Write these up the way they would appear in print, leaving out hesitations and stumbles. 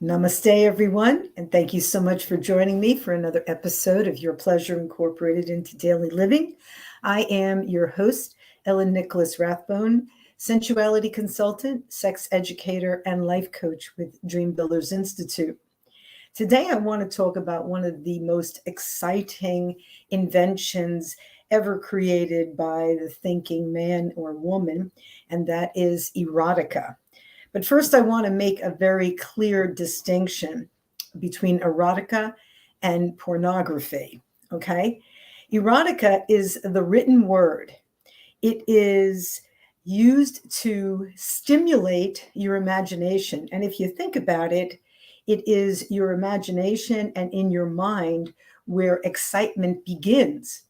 Namaste, everyone, and thank you so much for joining me for another episode of Your Pleasure Incorporated into Daily Living. I am your host, Ellen Nicholas Rathbone, sensuality consultant, sex educator, and life coach with Dream Builders Institute. Today, I want to talk about one of the most exciting inventions ever created by the thinking man or woman, and that is erotica. But first, I want to make a very clear distinction between erotica and pornography. Okay. Erotica is the written word, it is used to stimulate your imagination. And if you think about it, it is your imagination and in your mind where excitement begins.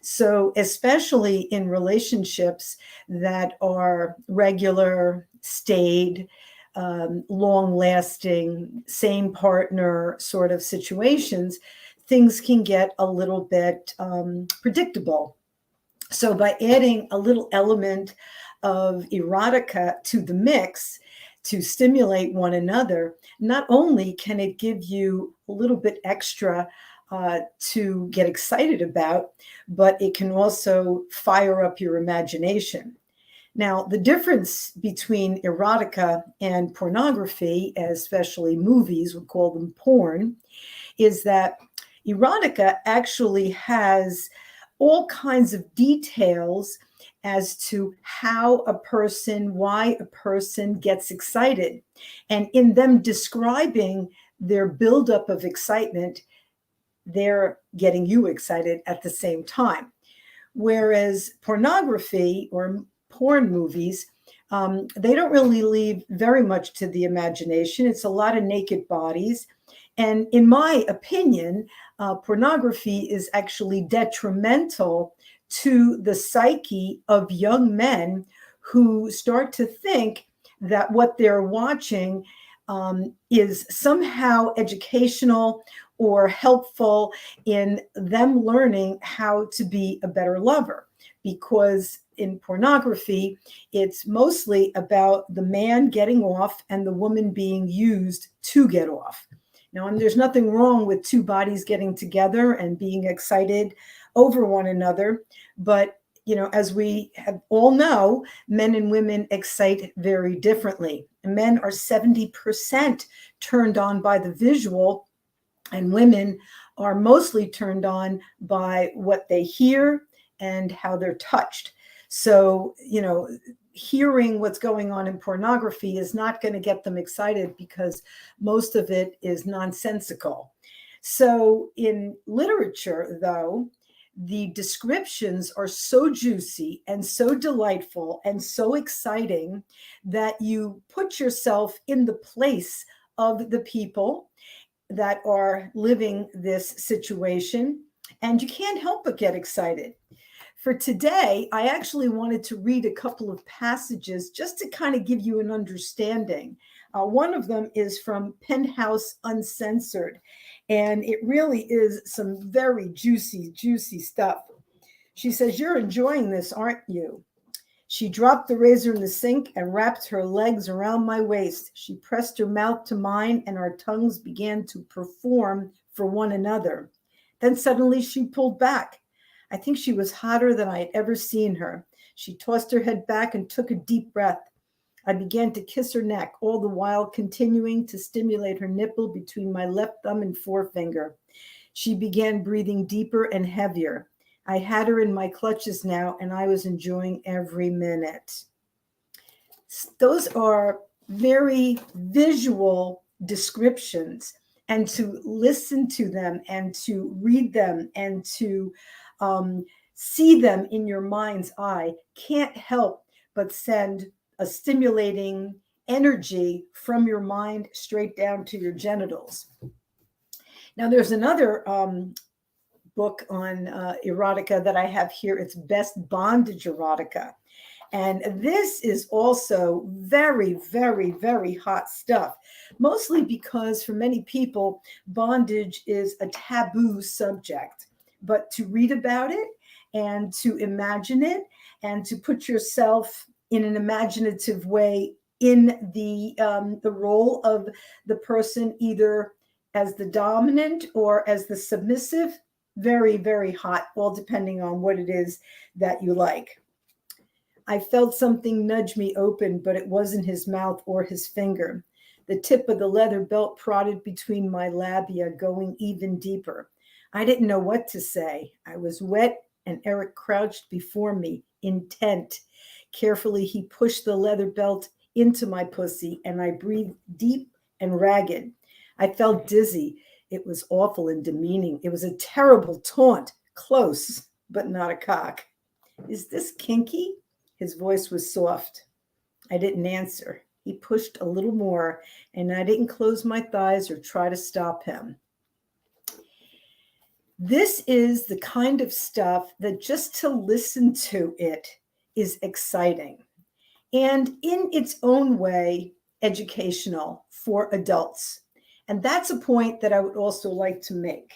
So, especially in relationships that are regular, staid, long lasting, same partner sort of situations, things can get a little bit predictable. So, by adding a little element of erotica to the mix to stimulate one another, not only can it give you a little bit extra to get excited about, but it can also fire up your imagination. Now, the difference between erotica and pornography, especially movies, we call them porn, is that erotica actually has all kinds of details as to how a person, why a person gets excited. And in them describing their buildup of excitement, they're getting you excited at the same time. Whereas pornography or porn movies, they don't really leave very much to the imagination. It's a lot of naked bodies. And in my opinion, pornography is actually detrimental to the psyche of young men who start to think that what they're watching is somehow educational or helpful in them learning how to be a better lover. Because in pornography, it's mostly about the man getting off and the woman being used to get off. Now, and there's nothing wrong with two bodies getting together and being excited over one another. But, as we all know, men and women excite very differently. Men are 70% turned on by the visual, and women are mostly turned on by what they hear and how they're touched. So, hearing what's going on in pornography is not going to get them excited because most of it is nonsensical. So in literature, though, the descriptions are so juicy and so delightful and so exciting that you put yourself in the place of the people that are living this situation, and you can't help but get excited. For today, I actually wanted to read a couple of passages just to kind of give you an understanding. One of them is from Penthouse Uncensored, and it really is some very juicy, juicy stuff. She says, "You're enjoying this, aren't you?" She dropped the razor in the sink and wrapped her legs around my waist. She pressed her mouth to mine, and our tongues began to perform for one another. Then suddenly she pulled back. I think she was hotter than I had ever seen her. She tossed her head back and took a deep breath. I began to kiss her neck, all the while continuing to stimulate her nipple between my left thumb and forefinger. She began breathing deeper and heavier. I had her in my clutches now, and I was enjoying every minute. Those are very visual descriptions, and to listen to them and to read them and to see them in your mind's eye can't help but send a stimulating energy from your mind straight down to your genitals. Now, there's another book on erotica that I have here. It's Best Bondage Erotica. And this is also very, very, very hot stuff, mostly because for many people, bondage is a taboo subject. But to read about it and to imagine it and to put yourself in an imaginative way in the role of the person either as the dominant or as the submissive. Very, very hot, all depending on what it is that you like. I felt something nudge me open, but it wasn't his mouth or his finger. The tip of the leather belt prodded between my labia, going even deeper. I didn't know what to say. I was wet, and Eric crouched before me, intent. Carefully, he pushed the leather belt into my pussy, and I breathed deep and ragged. I felt dizzy. It was awful and demeaning. It was a terrible taunt, close, but not a cock. Is this kinky? His voice was soft. I didn't answer. He pushed a little more, and I didn't close my thighs or try to stop him. This is the kind of stuff that just to listen to it is exciting and in its own way educational for adults. And that's a point that I would also like to make.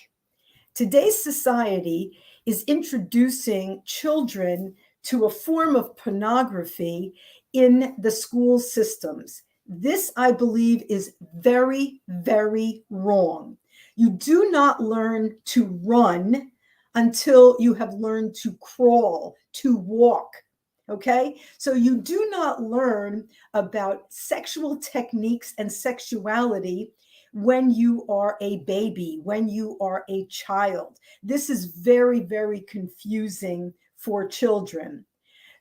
Today's society is introducing children to a form of pornography in the school systems. This, I believe, is very, very wrong. You do not learn to run until you have learned to crawl, to walk. Okay, so you do not learn about sexual techniques and sexuality when you are a baby, when you are a child. This is very, very confusing for children.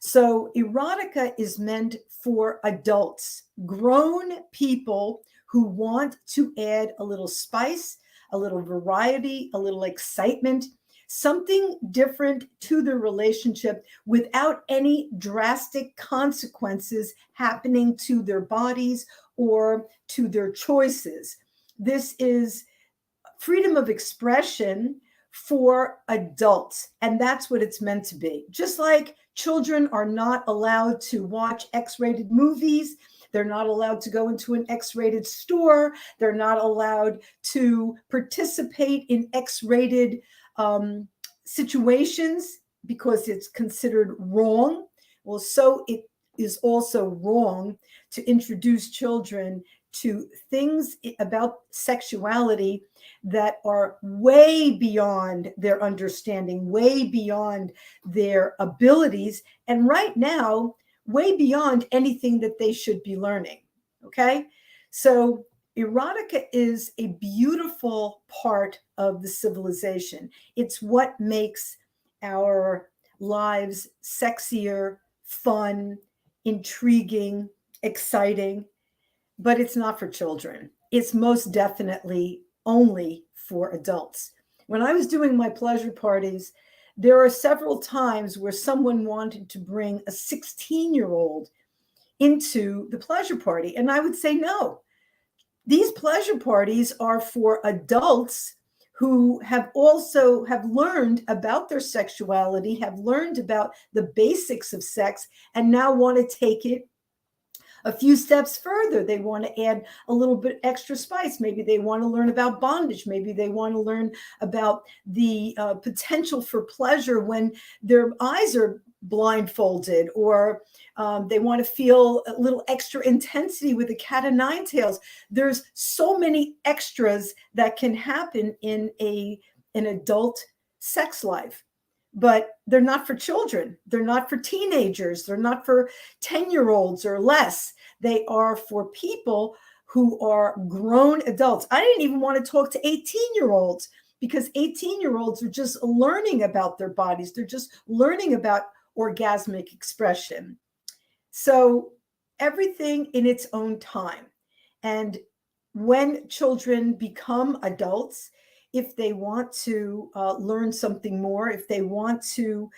So erotica is meant for adults, grown people who want to add a little spice, a little variety, a little excitement, something different to the relationship without any drastic consequences happening to their bodies or to their choices. This is freedom of expression for adults, and that's what it's meant to be. Just like children are not allowed to watch X-rated movies, they're not allowed to go into an X-rated store, they're not allowed to participate in X-rated situations because it's considered wrong. Well, so it is also wrong to introduce children to things about sexuality that are way beyond their understanding, way beyond their abilities, and right now, way beyond anything that they should be learning. Okay? So, erotica is a beautiful part of the civilization. It's what makes our lives sexier, fun, intriguing, exciting, but it's not for children. It's most definitely only for adults. When I was doing my pleasure parties, there are several times where someone wanted to bring a 16-year-old into the pleasure party, and I would say no. These pleasure parties are for adults who have learned about their sexuality, have learned about the basics of sex, and now want to take it a few steps further. They want to add a little bit extra spice. Maybe they want to learn about bondage. Maybe they want to learn about the potential for pleasure when their eyes are blindfolded, or they want to feel a little extra intensity with a cat of nine tails. There's so many extras that can happen in an adult sex life. But they're not for children. They're not for teenagers. They're not for 10-year-olds or less. They are for people who are grown adults. I didn't even want to talk to 18-year-olds because 18-year-olds are just learning about their bodies. They're just learning about orgasmic expression. So everything in its own time. And when children become adults, if they want to learn something more, if they want to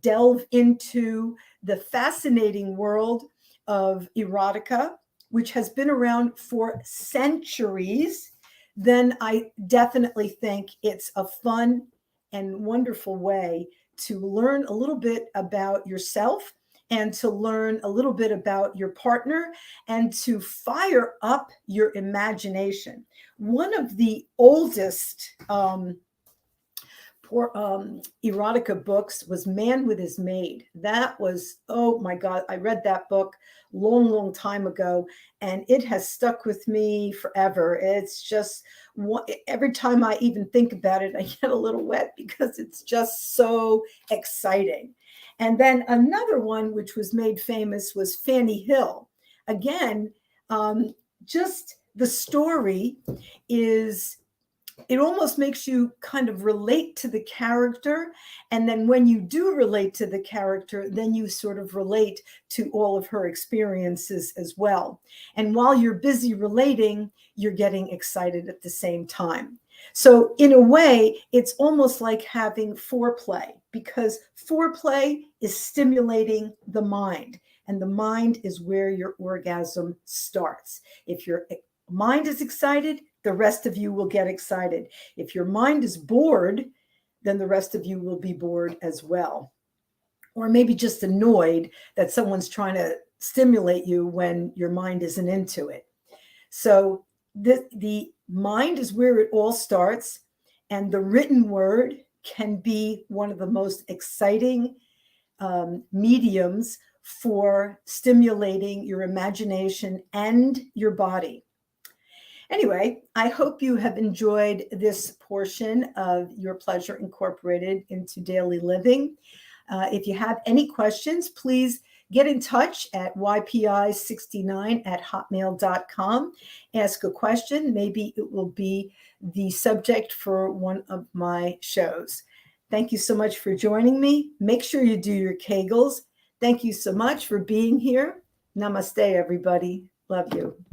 delve into the fascinating world of erotica, which has been around for centuries, then I definitely think it's a fun and wonderful way to learn a little bit about yourself and to learn a little bit about your partner and to fire up your imagination. One of the oldest erotica books was Man with His Maid. That was, oh my God, I read that book long time ago, and it has stuck with me forever. It's just every time I even think about it, I get a little wet because it's just so exciting. And then another one which was made famous was Fanny Hill. Again, just the story is, it almost makes you kind of relate to the character. And then when you do relate to the character, then you sort of relate to all of her experiences as well. And while you're busy relating, you're getting excited at the same time. So in a way, it's almost like having foreplay, because foreplay is stimulating the mind, and the mind is where your orgasm starts. If your mind is excited, the rest of you will get excited. If your mind is bored, then the rest of you will be bored as well. Or maybe just annoyed that someone's trying to stimulate you when your mind isn't into it. So the mind is where it all starts, and the written word can be one of the most exciting mediums for stimulating your imagination and your body. Anyway, I hope you have enjoyed this portion of Your Pleasure Incorporated into Daily Living. If you have any questions, please get in touch at ypi69@hotmail.com. Ask a question. Maybe it will be the subject for one of my shows. Thank you so much for joining me. Make sure you do your Kegels. Thank you so much for being here. Namaste, everybody. Love you.